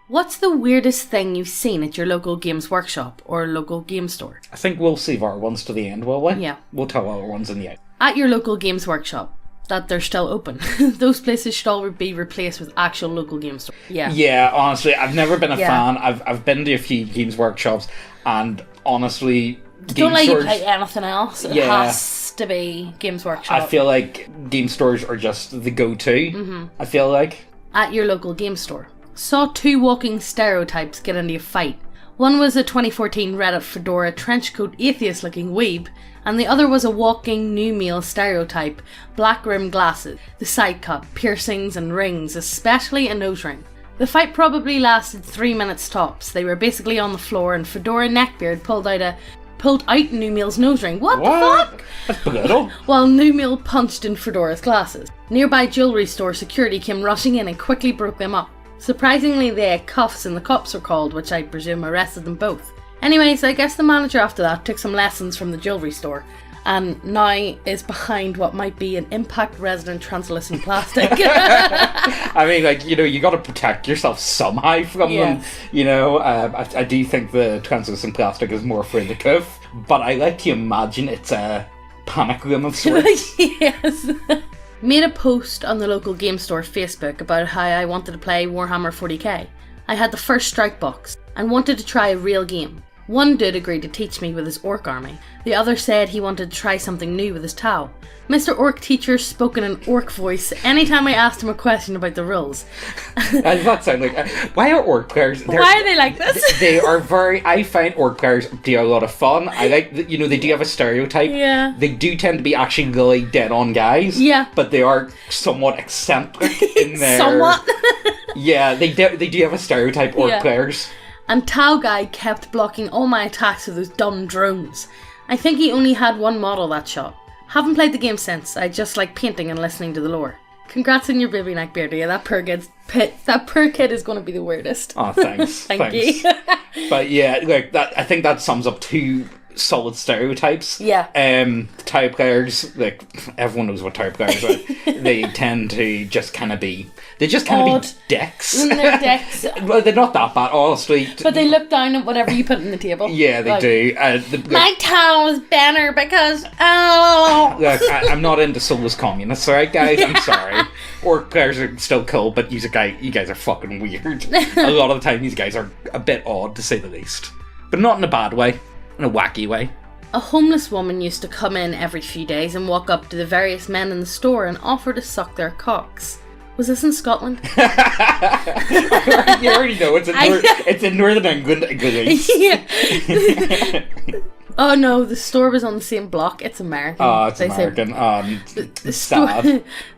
What's the weirdest thing you've seen at your local games workshop or local game store? I think we'll save our ones to the end, will we? Yeah. We'll tell our ones in the end. At your local games workshop, that they're still open. Those places should all be replaced with actual local game stores. Yeah. Yeah, honestly, I've never been a fan. I've been to a few games workshops, and honestly, don't let you play anything else. It has to be games workshop. I feel like game stores are just the go-to. Mm-hmm. I feel like. At your local game store, saw 2 walking stereotypes get into a fight. One was a 2014 Reddit fedora trenchcoat atheist-looking weeb, and the other was a walking new meal stereotype, black rimmed glasses, the side cut, piercings and rings, especially a nose ring. The fight probably lasted 3 minutes tops. They were basically on the floor and Fedora Neckbeard pulled out New Meal's nose ring. What the fuck? That's brutal. While New Meal punched in Fedora's glasses. Nearby jewellery store security came rushing in and quickly broke them up. Surprisingly, they had cuffs and the cops were called, which I presume arrested them both. Anyways, I guess the manager after that took some lessons from the jewellery store and now is behind what might be an impact-resistant translucent plastic. I mean, like, you know, you got to protect yourself somehow from them. You know, I do think the translucent plastic is more for the cuff, but I like to imagine it's a panic room of sorts. Yes. Made a post on the local game store Facebook about how I wanted to play Warhammer 40k. I had the first strike box and wanted to try a real game. One dude agreed to teach me with his orc army. The other said he wanted to try something new with his Tau. Mr. Orc teacher spoke in an orc voice anytime I asked him a question about the rules. That sounds like... why are orc players... Why are they like this? They are very... I find orc players do a lot of fun. I like... You know, they do have a stereotype. Yeah. They do tend to be actually really dead-on guys. Yeah. But they are somewhat eccentric in their... Somewhat? Yeah, they do have a stereotype, orc players. And Tau Guy kept blocking all my attacks with those dumb drones. I think he only had one model that shot. Haven't played the game since. I just like painting and listening to the lore. Congrats on your baby, Neckbeardia. That poor kid is going to be the weirdest. Oh, thanks. Thank you. But yeah, like that. I think that sums up 2 solid stereotypes. Yeah. Tau players, like everyone knows what Tau players are. They tend to just kind of be. They just kind of be dicks. They're dicks. Well, they're not that bad, honestly. But they look down at whatever you put on the table. Yeah, they do. My Tau is better because Look, I'm not into soulless communists, alright, guys? I'm sorry. Orc players are still cool, but you guys are fucking weird. A lot of the time, these guys are a bit odd, to say the least. But not in a bad way. In a wacky way. A homeless woman used to come in every few days and walk up to the various men in the store and offer to suck their cocks. Was this in Scotland? You already know, it's in Northern England. Yeah. Oh no, the store was on the same block. It's American. Oh, it's American.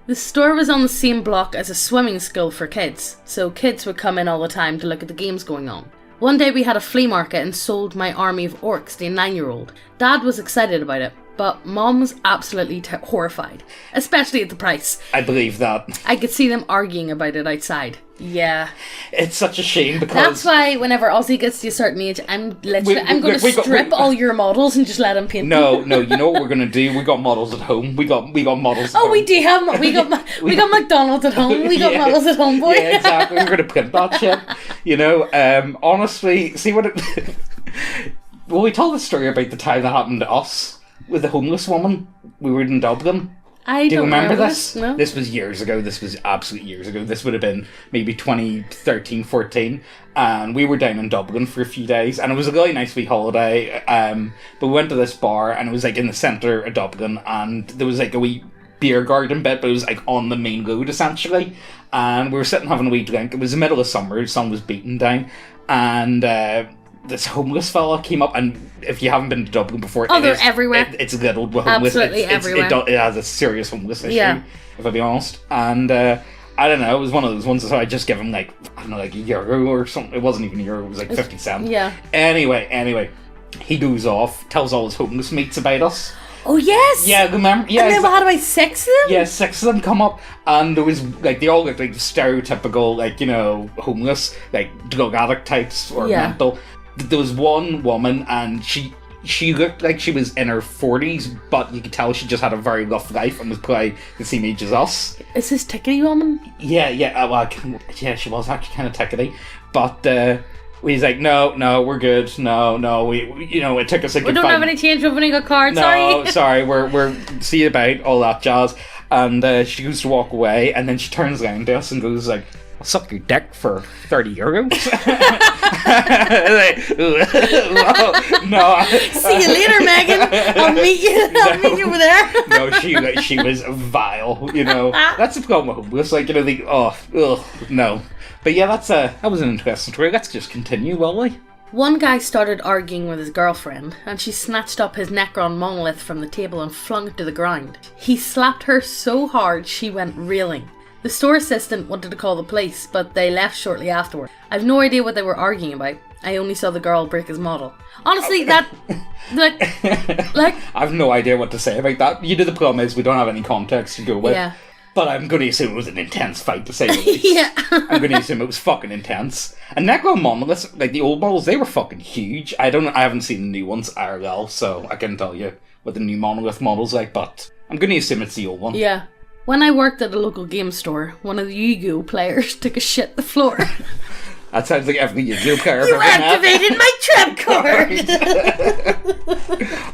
The store was on the same block as a swimming school for kids, so kids would come in all the time to look at the games going on. One day we had a flea market and sold my army of orcs to a 9-year-old. Dad was excited about it, but Mom was absolutely horrified, especially at the price. I believe that. I could see them arguing about it outside. Yeah. It's such a shame because... That's why whenever Ozzy gets to a certain age, I'm going to strip all your models and just let him paint them. No, you know what we're going to do? We got models at home. We got models at home. We do have... We got McDonald's at home. We got models at home, boy. Yeah, exactly. We're going to print that shit. You know, honestly, see what it... Well, we told the story about the time that happened to us with the homeless woman. We were in Dublin. Do you remember this? No. This was years ago. This was absolute years ago. This would have been maybe 2013, 14. And we were down in Dublin for a few days. And it was a really nice wee holiday. But we went to this bar and it was like in the centre of Dublin. And there was like a wee beer garden bit, but it was like on the main road essentially. And we were sitting having a wee drink. It was the middle of summer. The sun was beating down. And this homeless fella came up, and if you haven't been to Dublin before, they're everywhere. It's riddled with homeless. Absolutely everywhere. It has a serious homeless issue, if I be honest. And I don't know, it was one of those ones, so I just give him like €1 or something. It wasn't even €1, it was like 50 cents. Yeah. Anyway, he goes off, tells all his homeless mates about us. Oh yes! Yeah, remember? Yeah. And then we had about 6 of them? Yeah, 6 of them come up, and there was, like, they all looked like stereotypical, like, you know, homeless, like, drug addict types, or mental. There was one woman, and she she looked like she was in her 40s, but you could tell she just had a very rough life and was probably the same age as us. Is this Tickety woman? Yeah, she was actually kind of tickety, but he's like, no, we're good. No, we it took us a good. We don't have any change opening a card. No, sorry, we're see you about all that jazz. And she goes to walk away, and then she turns around to us and goes like, I'll suck your dick for 30 euros. No. See you later, Megan. I'll meet you over there. No, she was vile, That's the problem with homeless, no. But yeah, that was an interesting story. Let's just continue, will we? One guy started arguing with his girlfriend, and she snatched up his Necron monolith from the table and flung it to the ground. He slapped her so hard she went reeling. The store assistant wanted to call the police, but they left shortly afterward. I've no idea what they were arguing about. I only saw the girl break his model. Honestly, that... I've no idea what to say about that. The problem is we don't have any context to go with. Yeah. But I'm going to assume it was an intense fight, to say the least. Yeah. I'm going to assume it was fucking intense. And Necron monoliths, like the old models, they were fucking huge. I haven't seen the new ones IRL, so I couldn't tell you what the new monolith model's like, but I'm going to assume it's the old one. Yeah. When I worked at a local game store, one of the Yu-Gi-Oh players took a shit on the floor. That sounds like every Yu-Gi-Oh player I've You ever met. activated my trap card!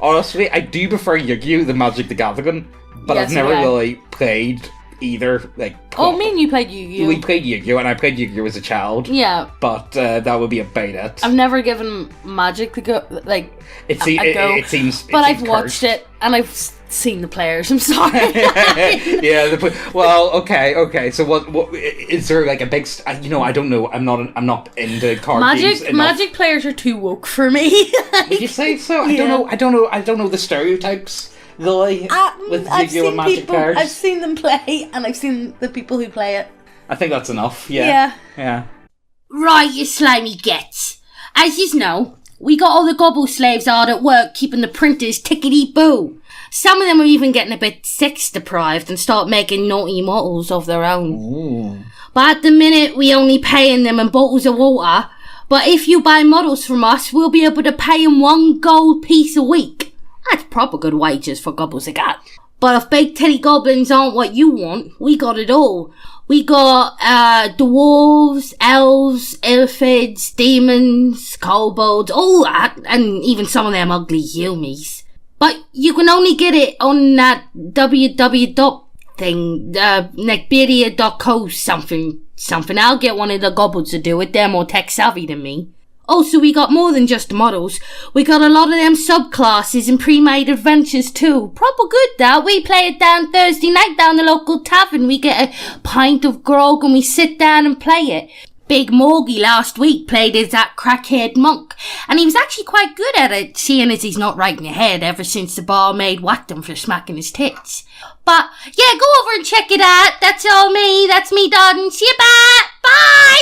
Honestly, I do prefer Yu-Gi-Oh! The Magic the Gathering, but Yes, I've never yeah. really played either. Oh, me and you played Yu-Gi-Oh! We played Yu-Gi-Oh! And I played Yu-Gi-Oh! As a child. Yeah. But that would be about it. I've never given Magic the go, a go. It seems But I've cursed. watched it, and I've seen the players, I'm sorry. Yeah. Okay. So what is there like a big? I don't know. I'm not into card games enough. Magic players are too woke for me. Would you say so? Yeah. I don't know the stereotypes. Really, with Yu-Gi-Oh! And Magic players. I've seen them play, and I've seen the people who play it. I think that's enough. Yeah. Right, you slimy gets. As you know, we got all the gobble slaves hard at work keeping the printers tickety-boo. Some of them are even getting a bit sex-deprived and start making naughty models of their own. Ooh. But at the minute, we only paying them in bottles of water. But if you buy models from us, we'll be able to pay them 1 gold piece a week. That's proper good wages for gobbles of gat. But if big titty goblins aren't what you want, we got it all. We got dwarves, elves, illifids, demons, kobolds, all that, and even some of them ugly humies. But you can only get it on that www thing, neckbeardia.co something. I'll get one of the goblins to do it, they're more tech savvy than me. Also, we got more than just models. We got a lot of them subclasses and pre-made adventures too. Proper good that. We play it down Thursday night down the local tavern. We get a pint of grog and we sit down and play it. Big Morgie last week played as that crackhead monk, and he was actually quite good at it, seeing as he's not right in the head ever since the barmaid whacked him for smacking his tits. But yeah, go over and check it out. That's all me. That's me, darling. See you back. Bye.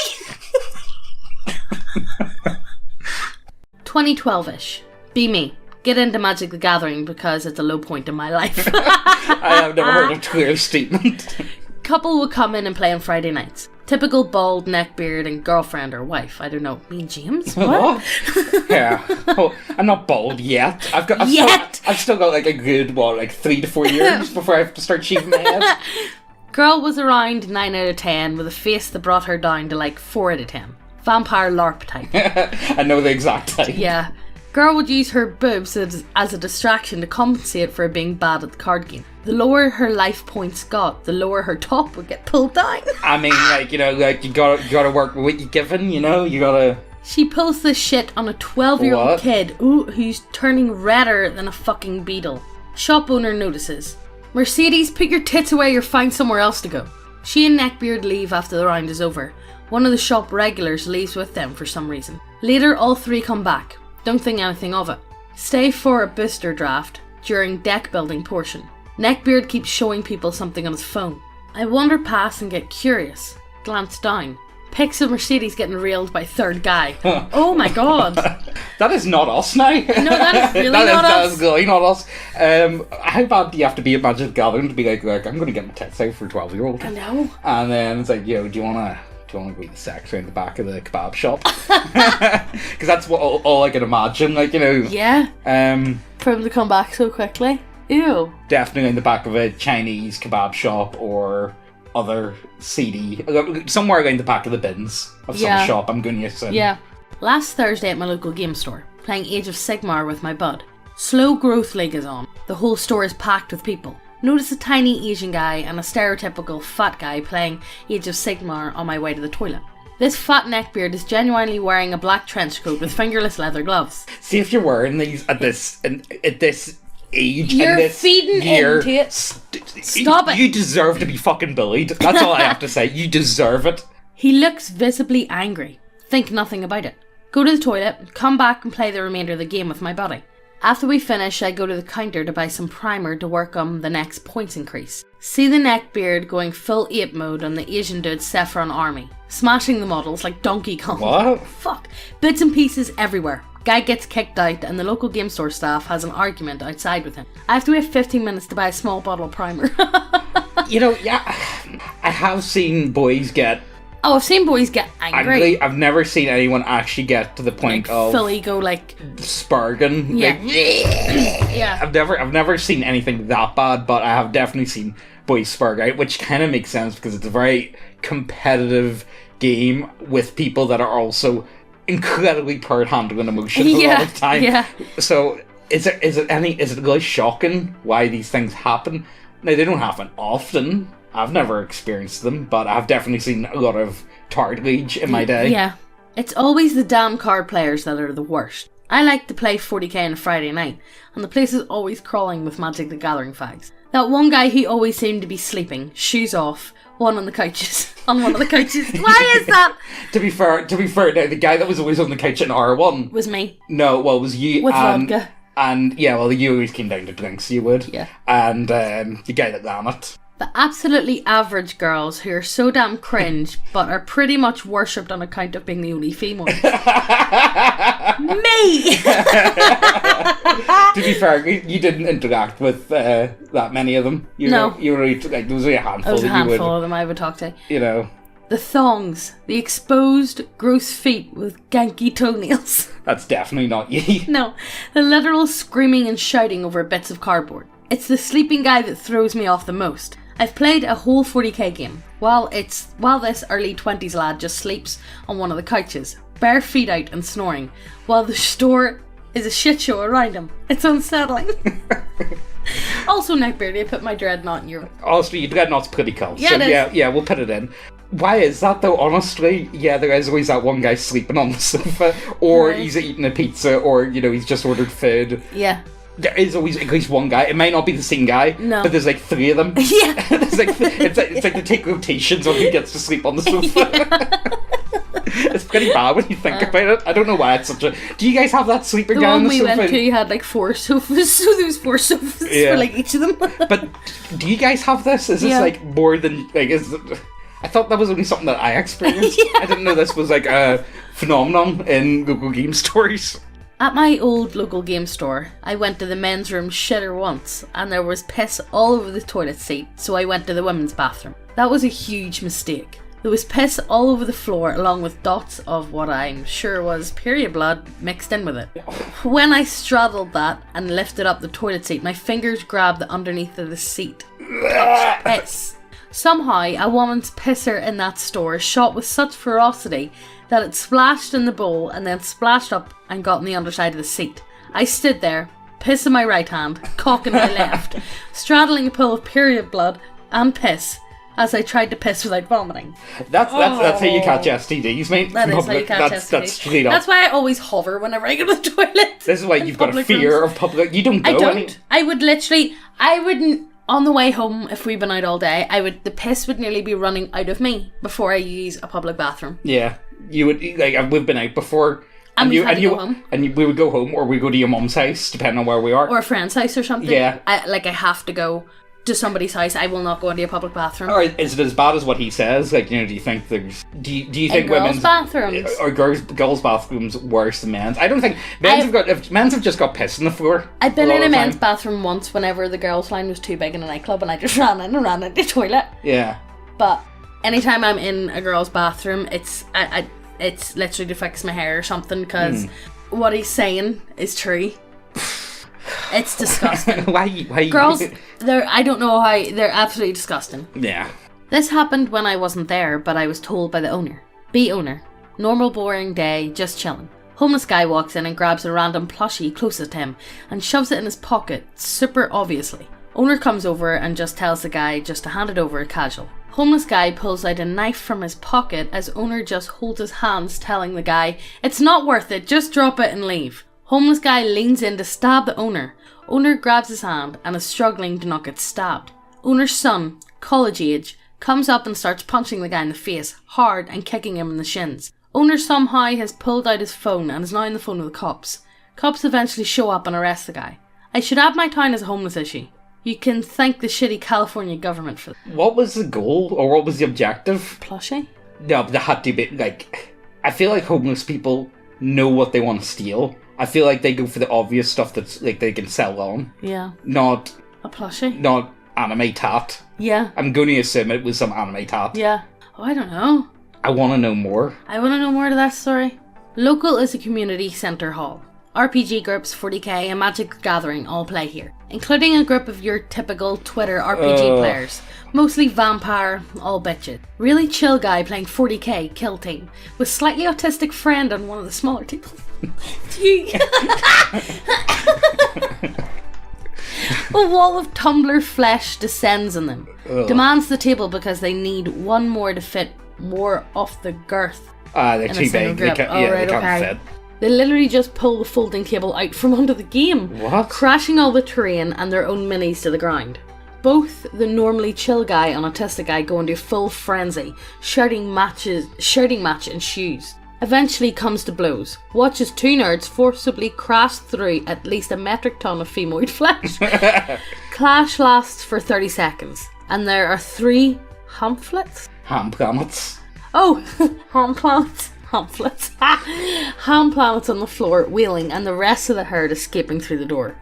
2012-ish. Be me. Get into Magic the Gathering because it's a low point in my life. I have never heard a clear statement. Couple would come in and play on Friday nights. Typical bald, neckbeard, and girlfriend or wife. I don't know. Me and James? What? Yeah. Oh, I'm not bald yet. I've still got like a good, 3 to 4 years before I have to start shaving my head. Girl was around 9 out of 10 with a face that brought her down to like 4 out of 10. Vampire LARP type. I know the exact type. Yeah. Girl would use her boobs as a distraction to compensate for being bad at the card game. The lower her life points got, the lower her top would get pulled down. I mean, you gotta work with what you're given, you gotta... She pulls this shit on a 12-year-old What? kid who's turning redder than a fucking beetle. Shop owner notices. Mercedes, put your tits away or find somewhere else to go. She and Neckbeard leave after the round is over. One of the shop regulars leaves with them for some reason. Later, all three come back. Don't think anything of it. Stay for a booster draft during deck building portion. Neckbeard keeps showing people something on his phone. I wander past and get curious. Glance down. Pics of Mercedes getting railed by third guy. Oh my god. That is not us now. No, that is really not That us. is really not us. How bad do you have to be at Magic the Gathering to be like I'm going to get my tits out for a 12-year-old? I know. And then it's like, do you want to only go to the sex around the back of the kebab shop. Because that's what all I can imagine, like, you know. Yeah. For him to come back so quickly. Ew. Definitely in the back of a Chinese kebab shop or other seedy, somewhere around the back of the bins of some shop, I'm going to assume. Yeah. Last Thursday at my local game store, playing Age of Sigmar with my bud. Slow Growth League is on. The whole store is packed with people. Notice a tiny Asian guy and a stereotypical fat guy playing Age of Sigmar on my way to the toilet. This fat neckbeard is genuinely wearing a black trench coat with fingerless leather gloves. See, if you're wearing these at this age, you're in this feeding year, into it. Stop it. You deserve to be fucking bullied. That's all I have to say. You deserve it. He looks visibly angry. Think nothing about it. Go to the toilet, come back and play the remainder of the game with my buddy. After we finish, I go to the counter to buy some primer to work on the next points increase. See the neckbeard going full ape mode on the Asian dude's Saffron army, smashing the models like Donkey Kong. What? Fuck. Bits and pieces everywhere. Guy gets kicked out and the local game store staff has an argument outside with him. I have to wait 15 minutes to buy a small bottle of primer. You know, yeah, I have seen boys get Oh, I've seen boys get angry. I've never seen anyone actually get to the point like, of fully go like sparking. Yeah. Like, yeah. I've never seen anything that bad, but I have definitely seen boys spark out, which kind of makes sense because it's a very competitive game with people that are also incredibly power-handling emotions a lot of the time. Yeah. So is it really shocking why these things happen? Now, they don't happen often. I've never experienced them, but I've definitely seen a lot of tartage in my day. Yeah. It's always the damn card players that are the worst. I like to play 40k on a Friday night, and the place is always crawling with Magic the Gathering fags. That one guy who always seemed to be sleeping, shoes off, on one of the couches. Why is that? To be fair, now, the guy that was always on the couch in R1 was me. No, well, it was you. With vodka. And yeah, well, you always came down to drinks, you would. Yeah. And the guy that ran it. The absolutely average girls who are so damn cringe, but are pretty much worshipped on account of being the only female. Me! To be fair, you didn't interact with that many of them. No. You were like, there was only a handful. There was a handful of them I would talk to. You know. The thongs. The exposed, gross feet with ganky toenails. That's definitely not you. No. The literal screaming and shouting over bits of cardboard. It's the sleeping guy that throws me off the most. I've played a whole 40k game, while this early 20s lad just sleeps on one of the couches, bare feet out and snoring, while the store is a shit show around him. It's unsettling. Also, Neckbeardia, put my dreadnought in your... Honestly, your dreadnought's pretty cool. Yeah, so it is. Yeah, we'll put it in. Why is that though, honestly? Yeah, there is always that one guy sleeping on the sofa, or he's eating a pizza, or, he's just ordered food. Yeah. There is always at least one guy. It might not be the same guy, but there's like three of them. Yeah. it's like they take rotations on who gets to sleep on the sofa. Yeah. It's pretty bad when you think about it. I don't know why it's such a... Do you guys have that sleeping guy on the sofa? The one we went to had like 4 sofas, so there was 4 sofas for like each of them. But do you guys have this? Is this like more than... like? I thought that was only something that I experienced. I didn't know this was like a phenomenon in local game stores. At my old local game store, I went to the men's room shitter once, and there was piss all over the toilet seat, so I went to the women's bathroom. That was a huge mistake. There was piss all over the floor, along with dots of what I'm sure was period blood mixed in with it. When I straddled that and lifted up the toilet seat, my fingers grabbed the underneath of the seat. Touch piss. Somehow, a woman's pisser in that store shot with such ferocity that it splashed in the bowl and then splashed up and got on the underside of the seat. I stood there, piss in my right hand, cock in my left, straddling a pool of period blood and piss as I tried to piss without vomiting. That's how you catch STDs, mate. That is how you catch STDs. That's straight up. That's why I always hover whenever I go to the toilet. This is why you've got a fear of public... You don't go. I don't. I wouldn't... On the way home, if we've been out all day, the piss would nearly be running out of me before I use a public bathroom. Yeah, you would, like, we've been out before, and we go home. And we would go home, or we go to your mum's house, depending on where we are. Or a friend's house or something. Yeah. I have to go to somebody's house. I will not go into a public bathroom. Or is it as bad as what he says? Like, do you think there's... Do you think women's... bathrooms? Or girls' bathrooms worse than men's? I don't think... Men's have just got piss on the floor. I've been in a men's bathroom once whenever the girls' line was too big in a nightclub and I just ran in and ran into the toilet. Yeah. But anytime I'm in a girl's bathroom, it's literally to fix my hair or something, because what he's saying is true. It's disgusting. Why? Girls, I don't know how, they're absolutely disgusting. Yeah. This happened when I wasn't there, but I was told by the owner. B owner. Normal boring day, just chilling. Homeless guy walks in and grabs a random plushie closest to him and shoves it in his pocket, super obviously. Owner comes over and just tells the guy just to hand it over casual. Homeless guy pulls out a knife from his pocket as owner just holds his hands, telling the guy, "It's not worth it, just drop it and leave." Homeless guy leans in to stab the owner. Owner grabs his hand and is struggling to not get stabbed. Owner's son, college age, comes up and starts punching the guy in the face, hard, and kicking him in the shins. Owner somehow has pulled out his phone and is now on the phone with the cops. Cops eventually show up and arrest the guy. I should add my town as a homeless issue. You can thank the shitty California government for that. What was the goal, or what was the objective? Plushie? No, but there had to be, like... I feel like homeless people know what they want to steal. I feel like they go for the obvious stuff that's, like, they can sell on. Yeah. Not A plushie? Not anime tat. Yeah. I'm going to assume it was some anime tat. Yeah. Oh, I don't know. I want to know more. I want to know more to that story. Local is a community centre hall. RPG groups, 40k and Magic the Gathering all play here, including a group of your typical Twitter RPG players. Mostly vampire, all bitches. Really chill guy playing 40k, kill team, with slightly autistic friend on one of the smaller tables. A wall of tumbler flesh descends on them. Demands the table because they need one more to fit more off the girth. They're too big. They can't fit. They literally just pull the folding table out from under the game. What? Crashing all the terrain and their own minis to the ground. Both the normally chill guy and autistic guy go into full frenzy, shouting match ensues. Eventually comes to blows. Watches two nerds forcibly crash through at least a metric ton of femoid flesh. Clash lasts for 30 seconds, and there are 3 pamphlets? Ham planets. Oh, ham planets. Pamphlets. Ham planets on the floor, wheeling, and the rest of the herd escaping through the door.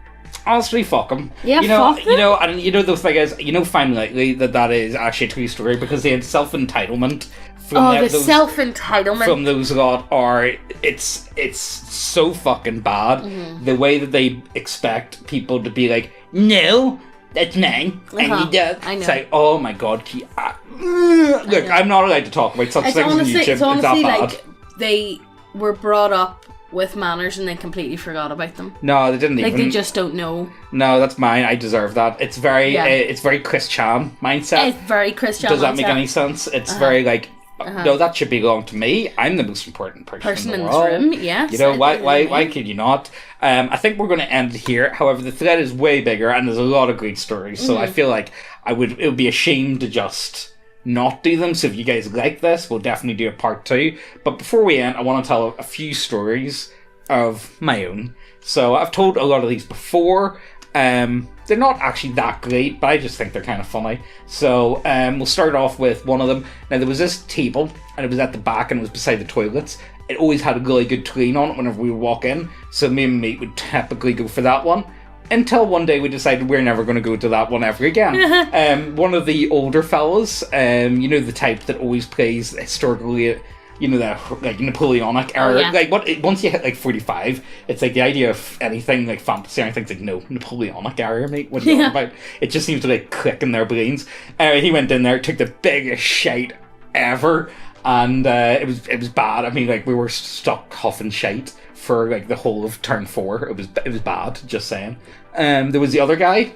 Honestly, fuck them. Yeah, fuck them. And the thing is, finally, that is actually a true story, because they had self-entitlement. Self-entitlement from those lot are it's so fucking bad. Mm-hmm. The way that they expect people to be like, no, that's mine. I need that. I know. It's like, oh my god, look, I'm not allowed to talk about such things on YouTube. It's honestly like they were brought up with manners and they completely forgot about them. No, they didn't even. Like, they just don't know. No, that's mine. I deserve that. It's very, it's very Chris Chan mindset. It's very Chris Chan Does that make any sense? It's very like, no, that should belong to me. I'm the most important person in the world. This room, yes. You know, why could you not? I think we're going to end it here. However, the thread is way bigger and there's a lot of great stories. So I feel like it would be a shame to just not do them. So if you guys like this, we'll definitely do a part 2. But before we end, I want to tell a few stories of my own. So I've told a lot of these before. They're not actually that great, but I just think they're kind of funny. So we'll start off with one of them. Now, there was this table, and it was at the back, and it was beside the toilets. It always had a really good clean on it whenever we would walk in, so me and my mate would typically go for that one. Until one day we decided we're never going to go to that one ever again. One of the older fellas, the type that always plays historically, the like Napoleonic era. Oh, yeah. Like once you hit like 45, it's like the idea of anything like fantasy or anything's like, no, Napoleonic era, mate. What are you on about? It just seems to like click in their brains. He went in there, took the biggest shite ever, and it was bad. I mean, like, we were stuck huffing shite for like the whole of turn 4. It was bad, just saying. There was the other guy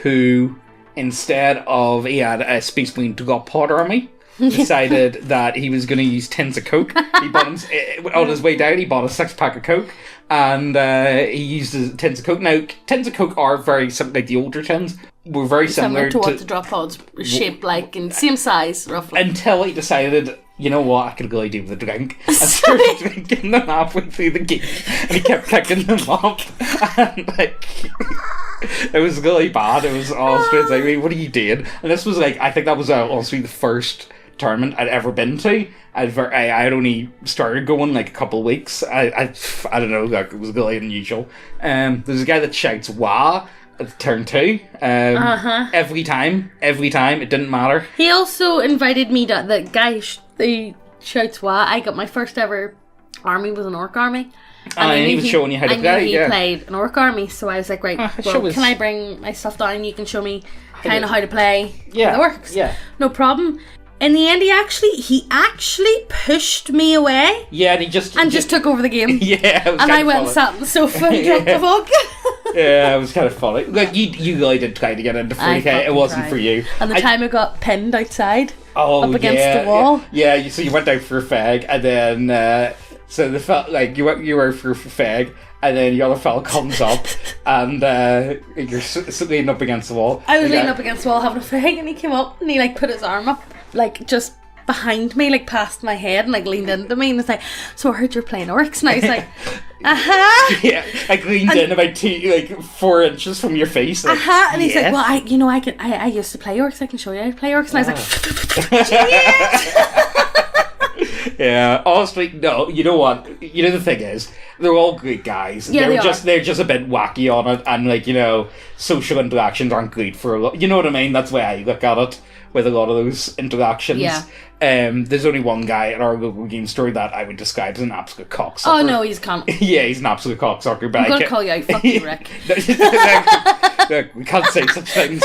who, instead of, he had a Space Marine drop pod army, decided that he was going to use tins of Coke. He bought on his way down, he bought a 6-pack of Coke, and he used his tins of Coke. Now, tins of Coke are very similar, like the older tins were very similar to what the drop pods shaped like, and same size, roughly. Until he decided, you know what, I could really do with a drink. And started drinking them halfway through the game, and he kept picking them up, and like, it was really bad. It was all straight like, what are you doing? And this was like, I think that was honestly the first tournament I'd ever been to. I'd only started going like a couple of weeks. I don't know, like, it was really unusual. There's a guy that shouts "wah," at turn 2. Every time, it didn't matter. He also invited me to the guy. The shouts what I got my first ever army was an orc army. And he was showing you how to play. I knew he played an orc army, so I was like, right, can I bring my stuff down? You can show me kind of how to play the orcs. Yeah, no problem. In the end, he actually pushed me away. Yeah, and he just took over the game. Yeah, it was and I went and sat on the sofa and dropped the book. Yeah, it was kind of funny. Like you really did try to get into 40k. It wasn't for you. And the time I got pinned outside, up against the wall. Yeah. So you went out for a fag, and then so the felt like you were for fag. And then the other fella comes up, and you're leaning up against the wall. I was leaning up against the wall having a fag, and he came up and he like put his arm up, like just behind me, like past my head, and like leaned into me, and was like, "So I heard you're playing orcs," and I was like, Yeah, like leaned in about 4 inches from your face. Like, and he's like, "Well, I used to play orcs. I can show you how to play orcs," and I was like, Yeah, honestly, no. You know what? You know the thing is, they're all great guys. Yeah, they're just a bit wacky on it, and social interactions aren't great for a lot. You know what I mean? That's why I look at it with a lot of those interactions. Yeah. There's only one guy at our local game store that I would describe as an absolute cocksucker. Oh no, he's can't. Yeah, he's an absolute cocksucker. But I'm gonna call you out. Fuck you, Rick. Look, we can't say such things.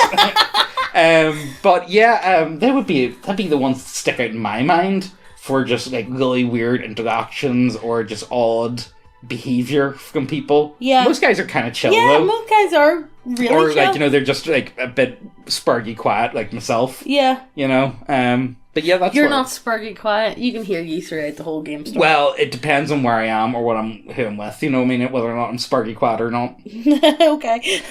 But yeah, that'd be the ones that stick out in my mind for just like really weird interactions or just odd behavior from people. Yeah, most guys are kind of chill. Yeah, though. most guys are really chill. They're just like a bit spurgy quiet, like myself. Yeah, but yeah, that's you're not spurgy quiet. You can hear you throughout the whole game. Well, it depends on where I am or who I'm with. You know what I mean? Whether or not I'm spurgy quiet or not. Okay.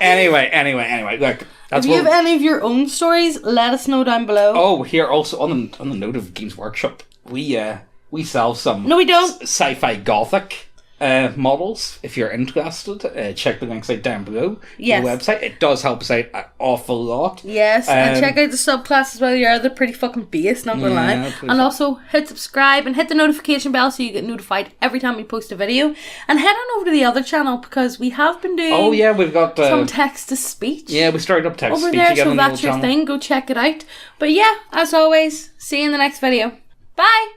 Anyway, look. If you have any of your own stories, let us know down below. Oh, here also on the note of Games Workshop, we sell some. No, we don't. Sci-fi gothic models. If you're interested, check the links out down below. Yes. The website. It does help us out an awful lot. Yes, and check out the subclasses while you're they're pretty fucking base, not gonna lie. And also hit subscribe and hit the notification bell so you get notified every time we post a video. And head on over to the other channel because we have been doing. Oh yeah, we've got some text to speech. Yeah, we started up text over to speech there, again so on that's the your channel. thing. Go check it out. But yeah, as always, see you in the next video. Bye.